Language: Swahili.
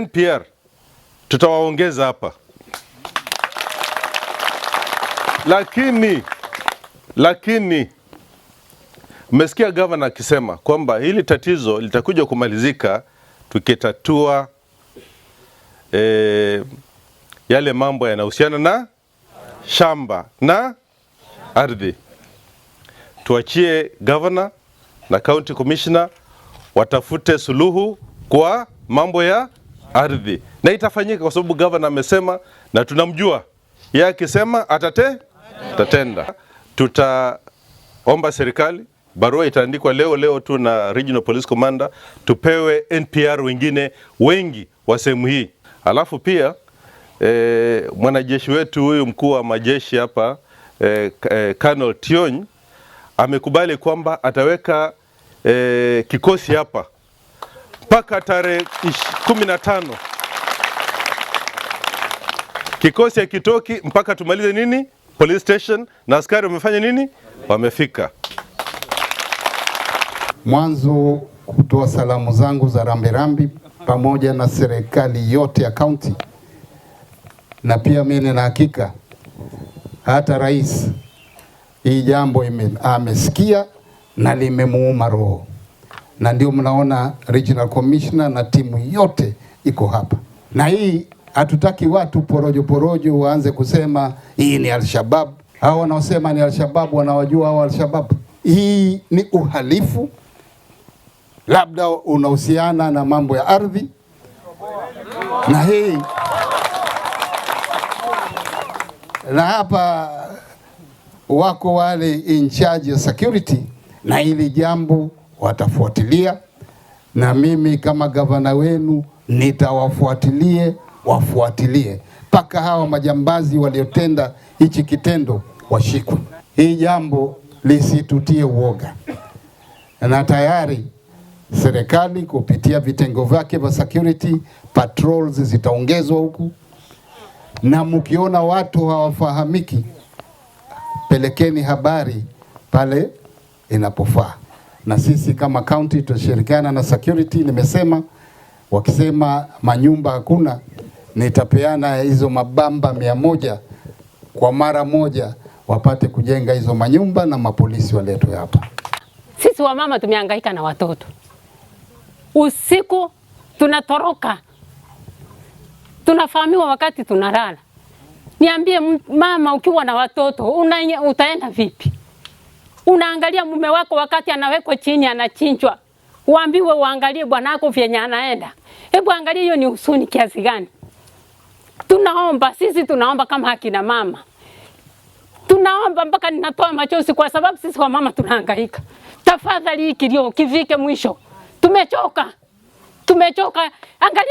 NPR tutawaongeza hapa. Lakini mmesikia governor akisema kwamba hili tatizo litakuja kumalizika tukitatua yale mambo yanahusiana na shamba na ardhi. Tuachie governor na county commissioner watafute suluhu kwa mambo ya ardhi, na itafanyika kwa sababu governor amesema na tunamjua. Yeye akisema atatenda. Tutaomba serikali, barua itaandikwa leo tu na Regional Police Commander, tupewe NPR wengine wengi wa sehemu hii. Alafu pia mwanajeshi wetu huyu mkuu wa majeshi hapa Colonel Tiony amekubali kwamba ataweka kikosi hapa mpaka tarehe 15. Kikosi hakitoki mpaka tumalize nini? Police station, na askari wamefanya nini? Wamefika. Mwanzo kutoa salamu zangu za rambirambi pamoja na serikali yote ya county, na pia mimi na hakika hata rais hii jambo amesikia na limemuuma roho, na ndio mnaona Regional Commissioner na timu yote iko hapa. Na hii hatutaki watu porojo waanze kusema hii ni Al-Shabaab. Hao wanaosema ni Al-Shabaab wanawajua hao Al-Shabaab. Hii ni uhalifu, labda unahusiana na mambo ya ardhi, na hii na hapa wako wale in charge ya security, na hili jambo watafuatilia, na mimi kama gavana wenu wafuatilie mpaka hawa majambazi waliotenda hichi kitendo washikwe. Hii jambo lisitutie uoga, na tayari serikali kupitia vitengo vyake vya security patrols zitaongezwa huku, na mkiona watu hawafahamiki pelekeni habari pale inapofaa. Na sisi kama county tutashirikiana na security. Nimesema wakisema manyumba hakuna, nitapeana hizo mabamba 100 kwa mara moja, wapate kujenga hizo manyumba na mapolisi waletwe hapa. Sisi wamama tumehangaika na watoto. Usiku tunatoroka, tunafahamiwa wakati tunalala. Niambie mama, ukiwa na watoto utaenda vipi? Unaangalia mume wako wakati anawekwa chini anachinjwa, uambiwe uangalie bwanako vyenye anaenda. Hebu angalia, hiyo ni huzuni kiasi gani? Sisi tunaomba kama akina mama, tunaomba mpaka ninatoa machozi, kwa sababu sisi wa mama tunahangaika. Tafadhali kilio kivike mwisho, tumechoka. Angalia